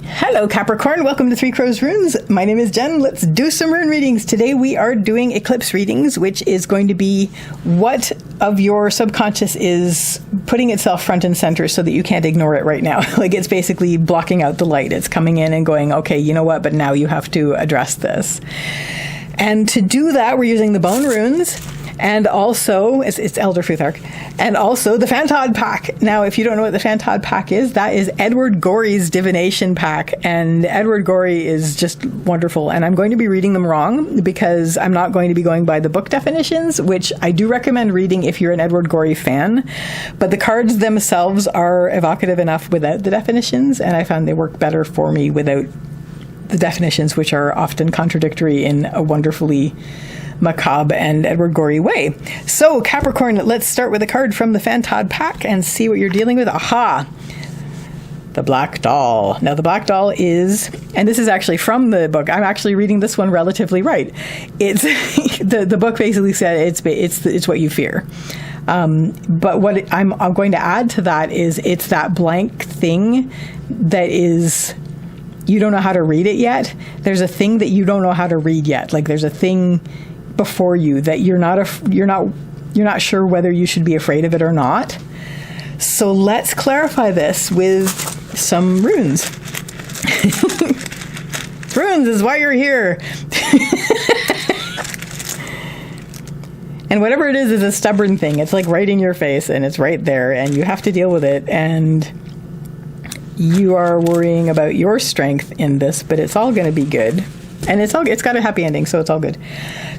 Hello Capricorn, welcome to Three Crows Runes. My name is Jen. Let's do some rune readings. Today we are doing eclipse readings, which is going to be what of your subconscious is putting itself front and center so that you can't ignore it right now. Like it's basically blocking out the light. It's coming in and going, okay, you know what, but now you have to address this. And to do that, we're using the bone runes. And also, it's Elder Futhark, and also the Fantod Pack. Now, if you don't know what the Fantod Pack is, that is Edward Gorey's divination pack, and Edward Gorey is just wonderful. And I'm going to be reading them wrong because I'm not going to be going by the book definitions, which I do recommend reading if you're an Edward Gorey fan. But the cards themselves are evocative enough without the definitions, and I found they work better for me without the definitions, which are often contradictory in a wonderfully macabre and Edward Gorey way. So Capricorn, let's start with a card from the Fantod Pack and see what you're dealing with. Aha! The Black Doll. Now the Black Doll is, and this is actually from the book. I'm actually reading this one relatively right. It's the book basically said it's what you fear. But what I'm going to add to that is it's that blank thing that is, you don't know how to read it yet. There's a thing that you don't know how to read yet. Like there's a thing before you that you're not sure whether you should be afraid of it or not. So let's clarify this with some runes. Runes is why you're here. And whatever it is a stubborn thing. It's like right in your face and it's right there and you have to deal with it, and you are worrying about your strength in this, but it's all going to be good. And it's got a happy ending, so it's all good.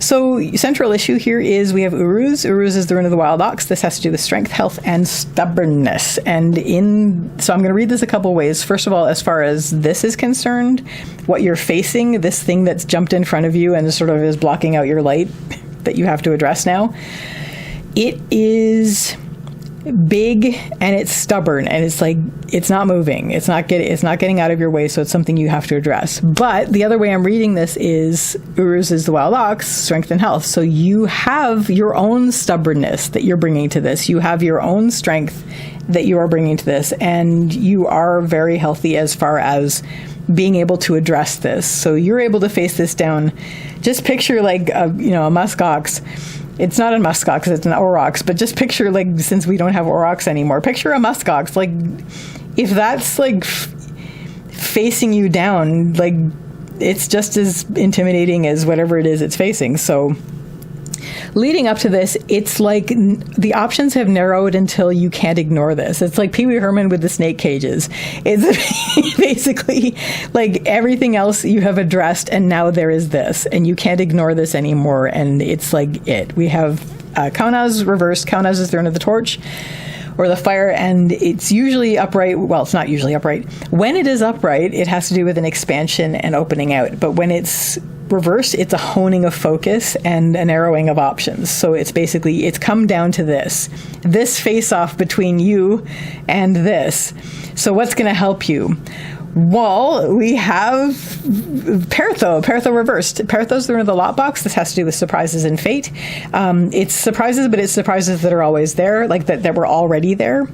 So central issue here is we have Uruz. Uruz is the rune of the wild ox. This has to do with strength, health, and stubbornness. So I'm going to read this a couple ways. First of all, as far as this is concerned, what you're facing, this thing that's jumped in front of you and sort of is blocking out your light that you have to address now, it is big and it's stubborn and it's like it's not moving, it's not getting out of your way, so it's something you have to address. But the other way I'm reading this is Uruz is the wild ox, strength and health, so you have your own stubbornness that you're bringing to this, you have your own strength that you are bringing to this, and you are very healthy as far as being able to address this, so you're able to face this down. Just picture like a muskox. It's not a muskox, it's an aurochs, but just picture, like, since we don't have aurochs anymore, picture a muskox. Like, if that's, like, facing you down, like, it's just as intimidating as whatever it is it's facing. So leading up to this, it's like the options have narrowed until you can't ignore this. It's like Pee Wee Herman with the snake cages. It's basically like everything else you have addressed, and now there is this, and you can't ignore this anymore. And it's like it. We have Kaunaz reversed. Kaunaz is the rune of the torch or the fire, and it's usually upright. Well, it's not usually upright. When it is upright, it has to do with an expansion and opening out. But when it's reversed, it's a honing of focus and a narrowing of options. So it's basically, it's come down to this face-off between you and this. So what's going to help you? Well, we have Pertho reversed. Pertho's the rune of the lot box. This has to do with surprises and fate. It's surprises, but it's surprises that are always there, like that were already there.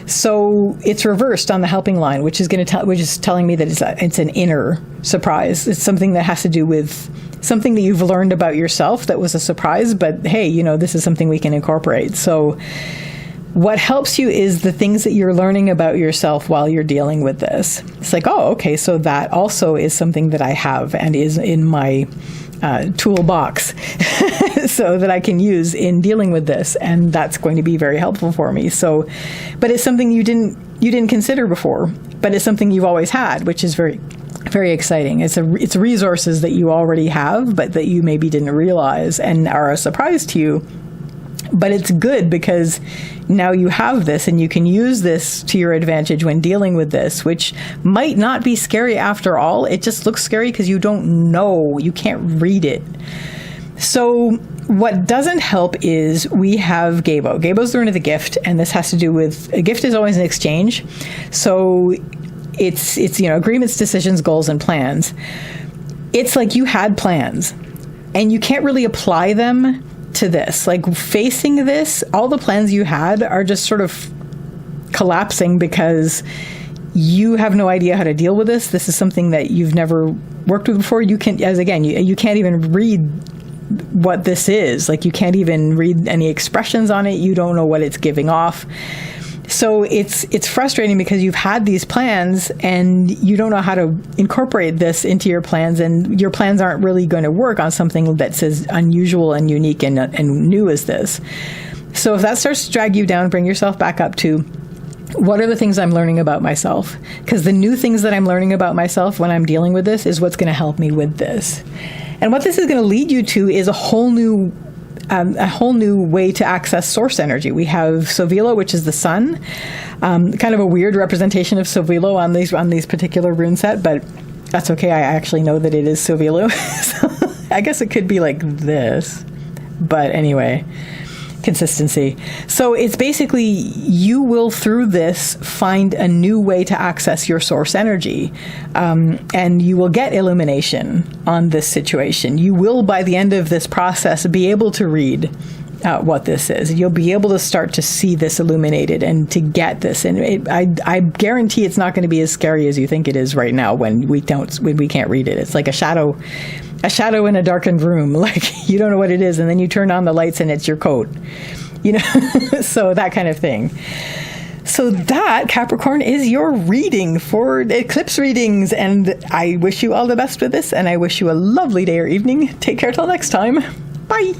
So it's reversed on the helping line, which is telling me that it's an inner surprise. It's something that has to do with something that you've learned about yourself that was a surprise, but hey, this is something we can incorporate. So what helps you is the things that you're learning about yourself while you're dealing with this. It's like, oh, okay, so that also is something that I have and is in my toolbox so that I can use in dealing with this, and that's going to be very helpful for me. So, but it's something you didn't consider before, but it's something you've always had, which is very, very exciting. It's resources that you already have, but that you maybe didn't realize and are a surprise to you. But it's good because now you have this and you can use this to your advantage when dealing with this, which might not be scary after all. It just looks scary because you don't know, you can't read it. So what doesn't help is we have Gabo. Gabo's the rune of the gift, and this has to do with, a gift is always an exchange. So it's agreements, decisions, goals, and plans. It's like you had plans and you can't really apply them to this. Like facing this, all the plans you had are just sort of collapsing because you have no idea how to deal with this. This is something that you've never worked with before. You can't even read what this is. Like, you can't even read any expressions on it. You don't know what it's giving off. So it's frustrating because you've had these plans and you don't know how to incorporate this into your plans, and your plans aren't really going to work on something that's as unusual and unique and new as this. So if that starts to drag you down, bring yourself back up to, what are the things I'm learning about myself? Because the new things that I'm learning about myself when I'm dealing with this is what's going to help me with this. And what this is going to lead you to is a whole new way to access source energy. We have Sovilo, which is the sun, kind of a weird representation of Sovilo on these particular rune set, but that's okay. I actually know that it is Sovilo. So I guess it could be like this, but anyway, consistency. So it's basically, you will through this find a new way to access your source energy, and you will get illumination on this situation. You will, by the end of this process, be able to read what this is. You'll be able to start to see this illuminated and to get this. And I guarantee it's not going to be as scary as you think it is right now when we can't read it. It's like a shadow in a darkened room. Like, you don't know what it is, and then you turn on the lights and it's your coat. So that kind of thing. So that, Capricorn, is your reading for eclipse readings, and I wish you all the best with this, and I wish you a lovely day or evening. Take care till next time. Bye.